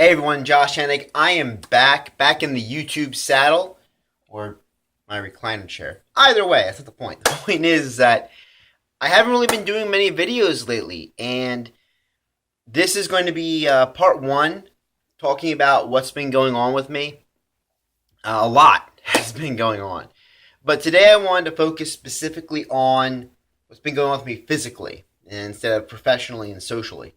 Hey everyone, Josh Hennig. I am back in the YouTube saddle, or my recliner chair. Either way, that's not the point. The point is that I haven't really been doing many videos lately, and this is going to be part one, talking about what's been going on with me. A lot has been going on. But today I wanted to focus specifically on what's been going on with me physically, instead of professionally and socially.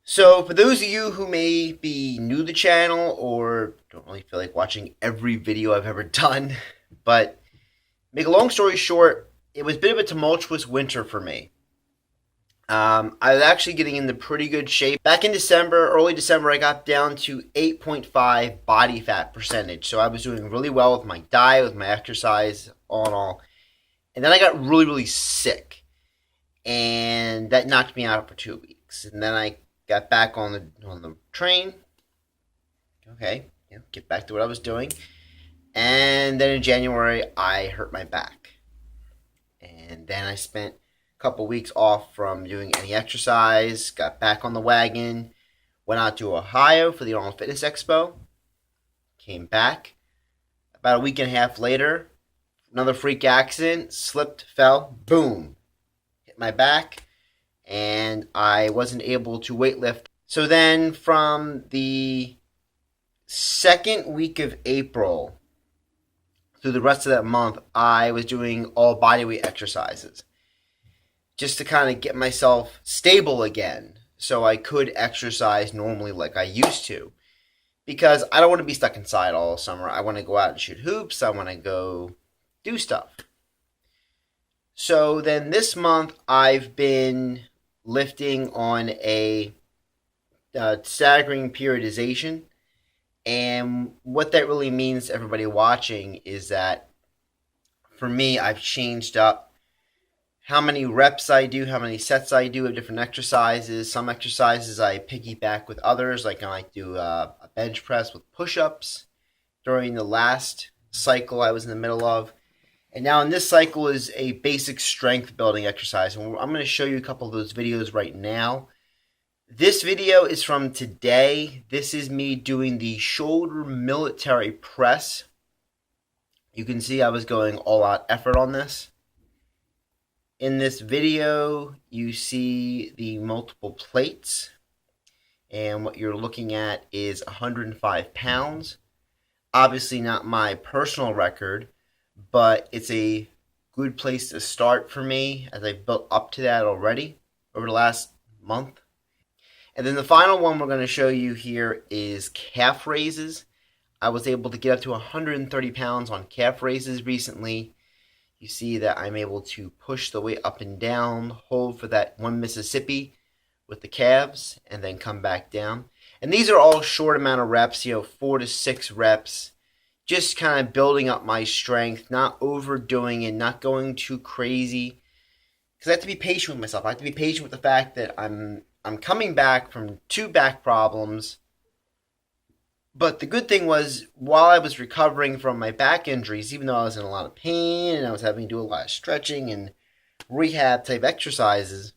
So, for those of you who may be new to the channel or don't really feel like watching every video I've ever done, but make a long story short, it was a bit of a tumultuous winter for me. I was actually getting into pretty good shape. Back in December, early December, I got down to 8.5 body fat percentage. So I was doing really well with my diet, with my exercise, all in all. And then I got really, really sick. And that knocked me out for 2 weeks. And then I got back on the train. Okay, get back to what I was doing. And then in January, I hurt my back. And then I spent a couple weeks off from doing any exercise, got back on the wagon, went out to Ohio for the Arnold Fitness Expo, came back. About a week and a half later, another freak accident, slipped, fell, boom, hit my back. And I wasn't able to weightlift. So then from the second week of April through the rest of that month, I was doing all bodyweight exercises just to kind of get myself stable again so I could exercise normally like I used to. Because I don't want to be stuck inside all summer. I want to go out and shoot hoops. I want to go do stuff. So then this month I've been lifting on a staggering periodization, and what that really means to everybody watching is that for me, I've changed up how many reps I do, how many sets I do of different exercises. Some exercises I piggyback with others, like I might do a bench press with push-ups during the last cycle I was in the middle of. And now in this cycle is a basic strength building exercise. And I'm going to show you a couple of those videos right now. This video is from today. This is me doing the shoulder military press. You can see I was going all out effort on this. In this video, you see the multiple plates. And what you're looking at is 105 pounds. Obviously not my personal record, but it's a good place to start for me as I've built up to that already over the last month. And then the final one we're going to show you here is calf raises. I was able to get up to 130 pounds on calf raises recently. You see that I'm able to push the weight up and down, hold for that one Mississippi with the calves, and then come back down. And these are all short amount of reps, 4 to 6 reps. Just kind of building up my strength, not overdoing it, not going too crazy. Because I have to be patient with myself. I have to be patient with the fact that I'm coming back from 2 back problems. But the good thing was, while I was recovering from my back injuries, even though I was in a lot of pain and I was having to do a lot of stretching and rehab type exercises,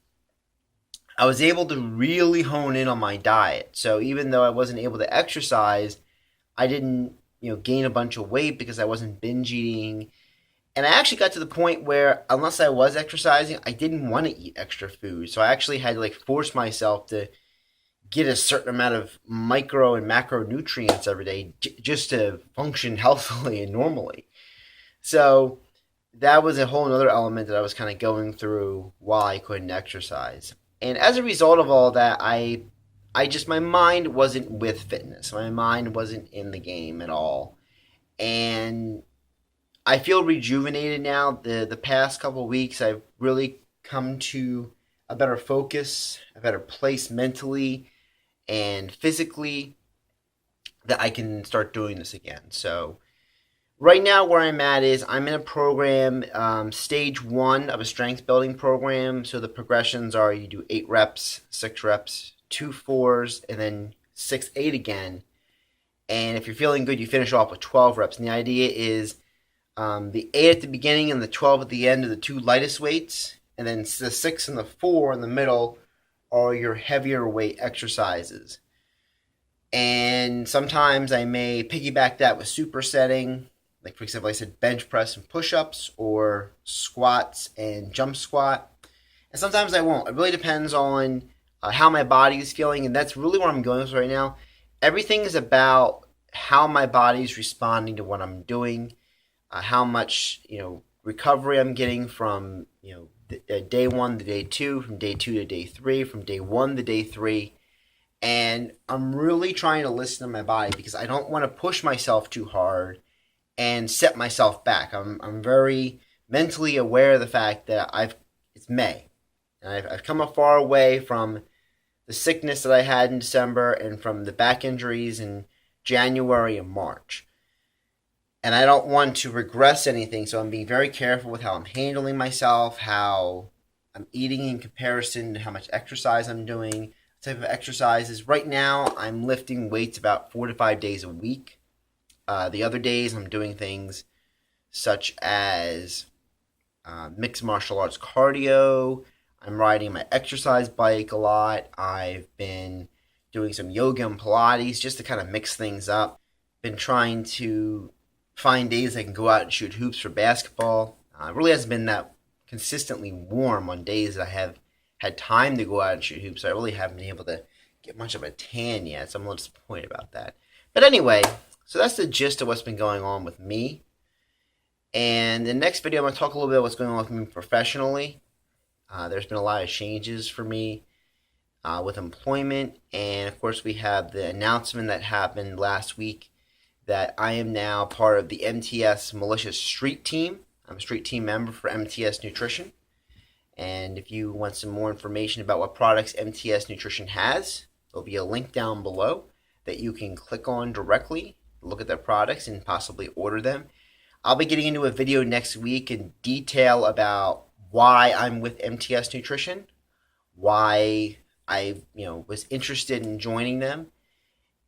I was able to really hone in on my diet. So even though I wasn't able to exercise, I didn't gain a bunch of weight because I wasn't binge eating. And I actually got to the point where, unless I was exercising, I didn't want to eat extra food. So I actually had to force myself to get a certain amount of micro and macronutrients every day just to function healthily and normally. So that was a whole other element that I was kind of going through while I couldn't exercise. And as a result of all that, my mind wasn't with fitness. My mind wasn't in the game at all. And I feel rejuvenated now. The past couple of weeks, I've really come to a better focus, a better place mentally and physically that I can start doing this again. So right now where I'm at is I'm in a program, stage 1 of a strength building program. So the progressions are you do 8 reps, 6 reps, 2 4s, and then 6 8 again. And if you're feeling good, you finish off with 12 reps. And the idea is the 8 at the beginning and the 12 at the end are the 2 lightest weights. And then the 6 and the 4 in the middle are your heavier weight exercises. And sometimes I may piggyback that with supersetting, like for example, I said bench press and push-ups, or squats and jump squat. And sometimes I won't. It really depends on how my body is feeling, and that's really what I'm going with right now. Everything is about how my body is responding to what I'm doing, how much recovery I'm getting from day one to day two, from day two to day three, from day one to day three. And I'm really trying to listen to my body because I don't want to push myself too hard and set myself back. I'm very mentally aware of the fact that it's May, and I've come a far way from the sickness that I had in December and from the back injuries in January and March. And I don't want to regress anything, so I'm being very careful with how I'm handling myself, how I'm eating in comparison to how much exercise I'm doing, type of exercises. Right now, I'm lifting weights about 4 to 5 days a week. The other days, I'm doing things such as mixed martial arts cardio. I'm riding my exercise bike a lot. I've been doing some yoga and Pilates just to kind of mix things up. Been trying to find days I can go out and shoot hoops for basketball. It really hasn't been that consistently warm on days that I have had time to go out and shoot hoops. I really haven't been able to get much of a tan yet, so I'm a little disappointed about that. But anyway, so that's the gist of what's been going on with me. And the next video, I'm going to talk a little bit about what's going on with me professionally. There's been a lot of changes for me with employment. And of course, we have the announcement that happened last week that I am now part of the MTS Militia Street Team. I'm a street team member for MTS Nutrition. And if you want some more information about what products MTS Nutrition has, there'll be a link down below that you can click on directly, look at their products, and possibly order them. I'll be getting into a video next week in detail about why I'm with MTS Nutrition, why I was interested in joining them,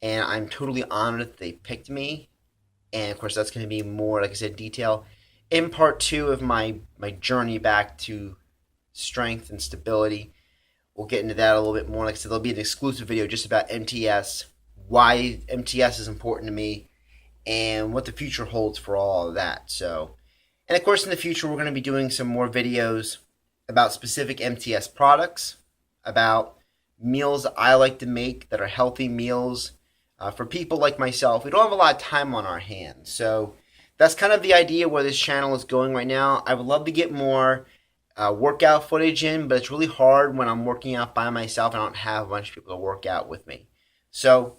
and I'm totally honored that they picked me. And of course, that's going to be more, like I said, detail in part 2 of my journey back to strength and stability. We'll get into that a little bit more. Like I said, there'll be an exclusive video just about MTS, why MTS is important to me, and what the future holds for all of that. So, and of course, in the future, we're going to be doing some more videos about specific MTS products, about meals that I like to make that are healthy meals for people like myself. We don't have a lot of time on our hands, so that's kind of the idea where this channel is going right now. I would love to get more workout footage in, but it's really hard when I'm working out by myself and I don't have a bunch of people to work out with me. So,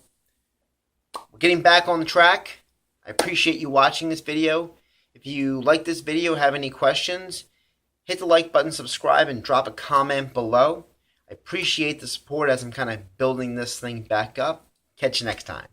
we're getting back on the track. I appreciate you watching this video. If you like this video, have any questions, hit the like button, subscribe, and drop a comment below. I appreciate the support as I'm kind of building this thing back up. Catch you next time.